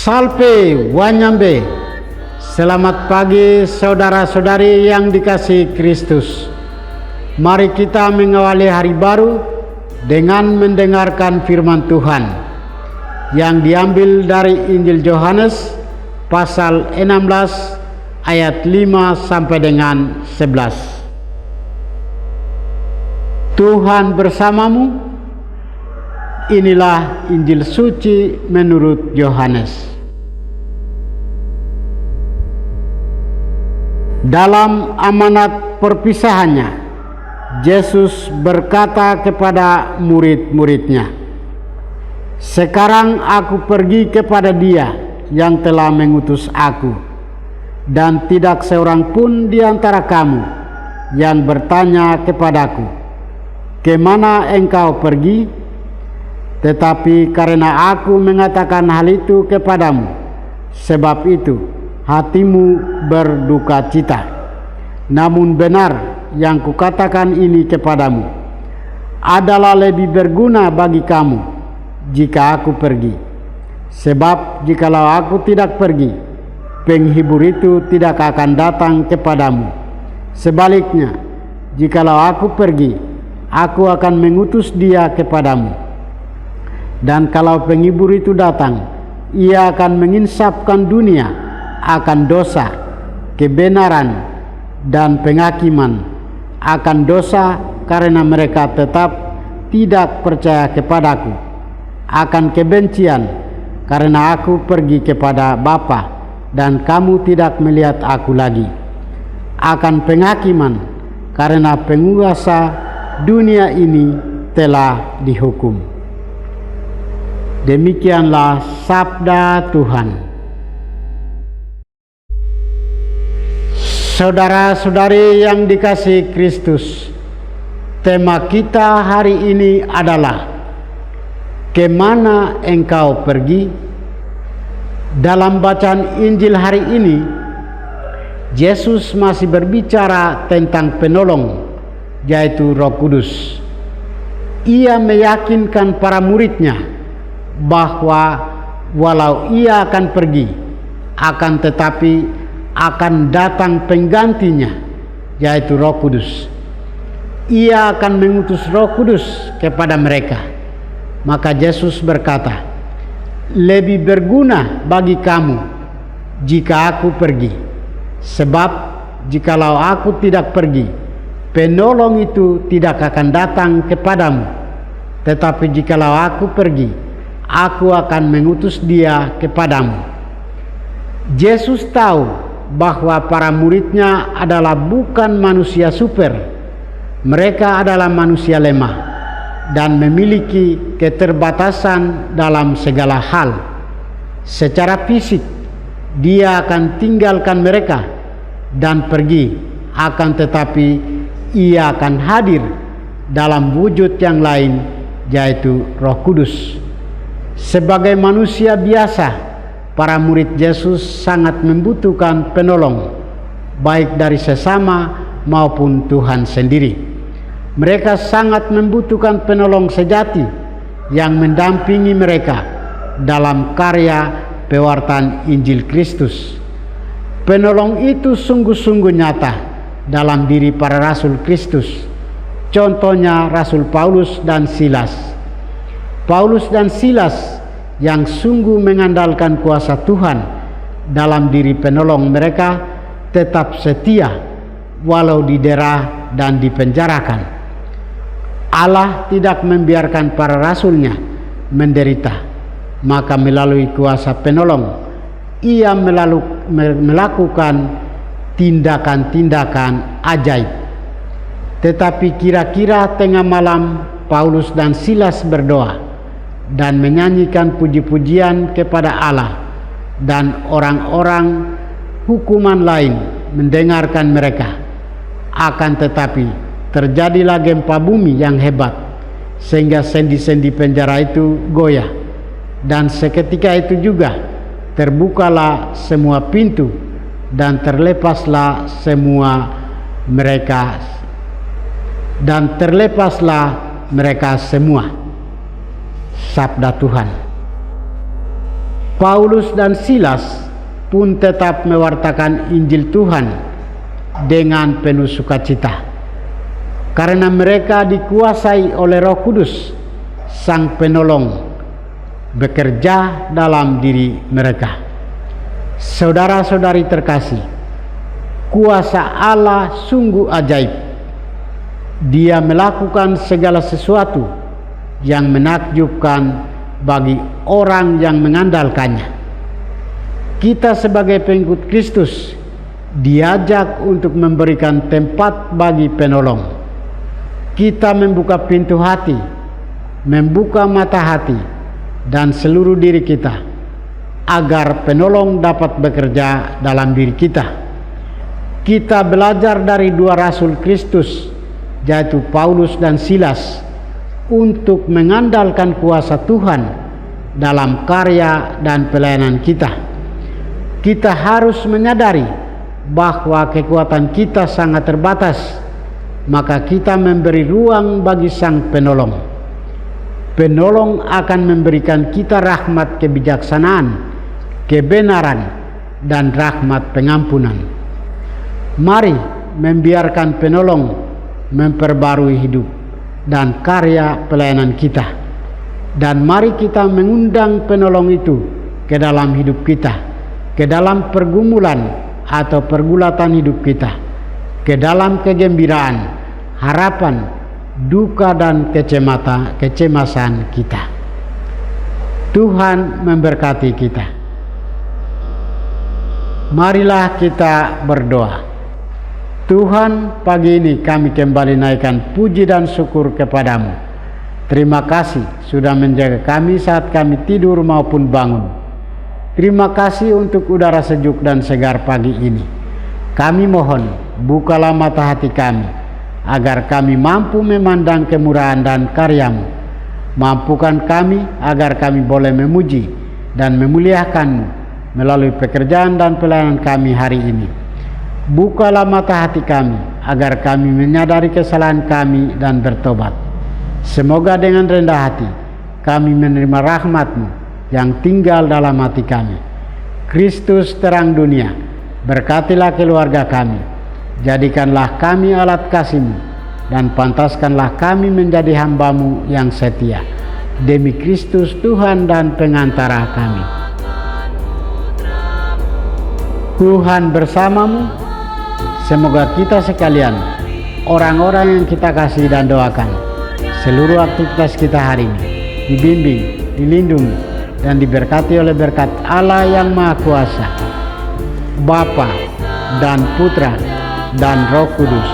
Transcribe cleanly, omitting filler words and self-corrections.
Salve Wanyambe. Selamat pagi saudara-saudari yang dikasihi Kristus. Mari kita mengawali hari baru dengan mendengarkan firman Tuhan yang diambil dari Injil Yohanes pasal 16 ayat 5 sampai dengan 11. Tuhan bersamamu. Inilah Injil suci menurut Yohanes. Dalam amanat perpisahannya, Yesus berkata kepada murid-muridnya, "Sekarang aku pergi kepada Dia yang telah mengutus aku, dan tidak seorang pun di antara kamu yang bertanya kepadaku, 'Kemana engkau pergi?' Tetapi karena aku mengatakan hal itu kepadamu, sebab itu hatimu berduka cita. Namun benar yang kukatakan ini kepadamu adalah lebih berguna bagi kamu jika aku pergi. Sebab jikalau aku tidak pergi, penghibur itu tidak akan datang kepadamu. Sebaliknya, jikalau aku pergi, aku akan mengutus Dia kepadamu. Dan kalau penghibur itu datang, Ia akan menginsafkan dunia akan dosa, kebenaran, dan penghakiman. Akan dosa karena mereka tetap tidak percaya kepadaku. Akan kebencian karena aku pergi kepada Bapa dan kamu tidak melihat aku lagi. Akan penghakiman karena penguasa dunia ini telah dihukum." Demikianlah sabda Tuhan. Saudara-saudari yang dikasihi Kristus, tema kita hari ini adalah "Kemana engkau pergi?" Dalam bacaan Injil hari ini, Yesus masih berbicara tentang penolong, yaitu Roh Kudus. Ia meyakinkan para muridnya bahwa walau Ia akan pergi, akan tetapi akan datang penggantinya, yaitu Roh Kudus. Ia akan mengutus Roh Kudus kepada mereka. Maka Yesus berkata, "Lebih berguna bagi kamu jika aku pergi. Sebab jikalau aku tidak pergi, penolong itu tidak akan datang kepadamu. Tetapi jikalau aku pergi, aku akan mengutus Dia kepadamu." Yesus tahu bahwa para muridnya adalah bukan manusia super. Mereka adalah manusia lemah dan memiliki keterbatasan dalam segala hal. Secara fisik, Dia akan tinggalkan mereka dan pergi, akan tetapi Ia akan hadir dalam wujud yang lain, yaitu Roh Kudus. Sebagai manusia biasa, para murid Yesus sangat membutuhkan penolong, baik dari sesama maupun Tuhan sendiri. Mereka sangat membutuhkan penolong sejati yang mendampingi mereka dalam karya pewartaan Injil Kristus. Penolong itu sungguh-sungguh nyata dalam diri para rasul Kristus. Contohnya Rasul Paulus dan Silas. Paulus dan Silas yang sungguh mengandalkan kuasa Tuhan dalam diri penolong mereka tetap setia walau didera dan dipenjarakan. Allah tidak membiarkan para rasulnya menderita, maka melalui kuasa penolong Ia melakukan tindakan-tindakan ajaib. Tetapi kira-kira tengah malam Paulus dan Silas berdoa dan menyanyikan puji-pujian kepada Allah, dan orang-orang hukuman lain mendengarkan mereka. Akan tetapi terjadilah gempa bumi yang hebat, sehingga sendi-sendi penjara itu goyah, dan seketika itu juga terbukalah semua pintu dan terlepaslah mereka semua. Sabda Tuhan. Paulus dan Silas pun tetap mewartakan Injil Tuhan dengan penuh sukacita, karena mereka dikuasai oleh Roh Kudus, Sang Penolong, bekerja dalam diri mereka. Saudara-saudari terkasih, kuasa Allah sungguh ajaib. Dia melakukan segala sesuatu yang menakjubkan bagi orang yang mengandalkannya. Kita sebagai pengikut Kristus diajak untuk memberikan tempat bagi penolong. Kita membuka pintu hati, membuka mata hati dan seluruh diri kita agar penolong dapat bekerja dalam diri kita. Kita belajar dari dua rasul Kristus, yaitu Paulus dan Silas, untuk mengandalkan kuasa Tuhan dalam karya dan pelayanan kita. Kita harus menyadari bahwa kekuatan kita sangat terbatas, maka kita memberi ruang bagi Sang Penolong. Penolong akan memberikan kita rahmat kebijaksanaan, kebenaran, dan rahmat pengampunan. Mari membiarkan penolong memperbarui hidup dan karya pelayanan kita, dan mari kita mengundang penolong itu ke dalam hidup kita, ke dalam pergumulan atau pergulatan hidup kita, ke dalam kegembiraan, harapan, duka, dan kecemasan kita. Tuhan memberkati kita. Marilah kita berdoa. Tuhan, pagi ini kami kembali naikkan puji dan syukur kepadamu. Terima kasih sudah menjaga kami saat kami tidur maupun bangun. Terima kasih untuk udara sejuk dan segar pagi ini. Kami mohon, bukalah mata hati kami, agar kami mampu memandang kemurahan dan karya-Mu. Mampukan kami agar kami boleh memuji dan memuliakan-Mu melalui pekerjaan dan pelayanan kami hari ini. Bukalah mata hati kami, agar kami menyadari kesalahan kami dan bertobat. Semoga dengan rendah hati, kami menerima rahmat-Mu yang tinggal dalam hati kami. Kristus terang dunia, berkatilah keluarga kami. Jadikanlah kami alat kasih-Mu, dan pantaskanlah kami menjadi hamba-Mu yang setia. Demi Kristus Tuhan dan pengantara kami. Tuhan bersamamu. Semoga kita sekalian, orang-orang yang kita kasih dan doakan, seluruh aktivitas kita hari ini dibimbing, dilindungi, dan diberkati oleh berkat Allah yang Maha Kuasa, Bapa dan Putra dan Roh Kudus,